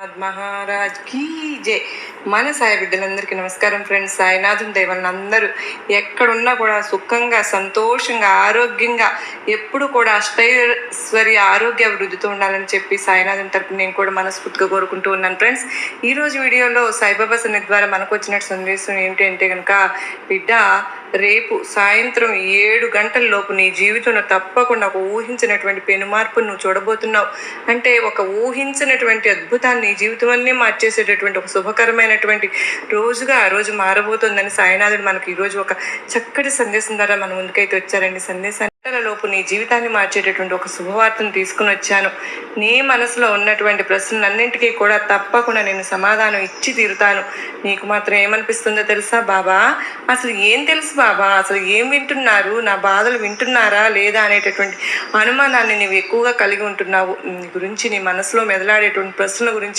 Maharaj key జై. మన సాయి బిడ్డలందరికీ నమస్కారం ఫ్రెండ్స్. సాయినాథుని దయ వలన అందరూ ఎక్కడున్నా కూడా సుఖంగా, సంతోషంగా, ఆరోగ్యంగా, ఎప్పుడు కూడా అష్టైశ్వర్య ఆరోగ్య అభివృద్ధితో ఉండాలని చెప్పి సాయినాథుని తరపున నేను కూడా మనస్ఫూర్తిగా కోరుకుంటూ ఉన్నాను ఫ్రెండ్స్. ఈరోజు వీడియోలో సాయిబాబా సన్నిధి ద్వారా మనకు వచ్చినట్టు సందేశం ఏంటి అంటే కనుక, బిడ్డ రేపు సాయంత్రం 7 గంటల లోపు నీ జీవితంలో తప్పకుండా ఒక ఊహించినటువంటి పెనుమార్పును నువ్వు చూడబోతున్నావు. అంటే ఒక ఊహించినటువంటి అద్భుతాన్ని నీ జీవితం అన్నీ మార్చేసేటటువంటి ఒక శుభకరమైనటువంటి రోజుగా ఆ రోజు మారబోతుందని సాయినాథుడు మనకి ఈరోజు ఒక చక్కటి సందేశం ద్వారా మన ముందుకైతే వచ్చారండి. సందేశాన్ని లోపు నీ జీవితాన్ని మార్చేటటువంటి ఒక శుభవార్తను తీసుకుని వచ్చాను. నీ మనసులో ఉన్నటువంటి ప్రశ్నలన్నింటికీ కూడా తప్పకుండా నేను సమాధానం ఇచ్చి తీరుతాను. నీకు మాత్రం ఏమనిపిస్తుందో తెలుసా? బాబా అసలు ఏం తెలుసు బాబా, అసలు ఏం వింటున్నారు, నా బాధలు వింటున్నారా లేదా అనేటటువంటి అనుమానాన్ని నీవు ఎక్కువగా కలిగి ఉంటున్నావు. నీ గురించి, నీ మనసులో మెదలాడేటువంటి ప్రశ్నల గురించి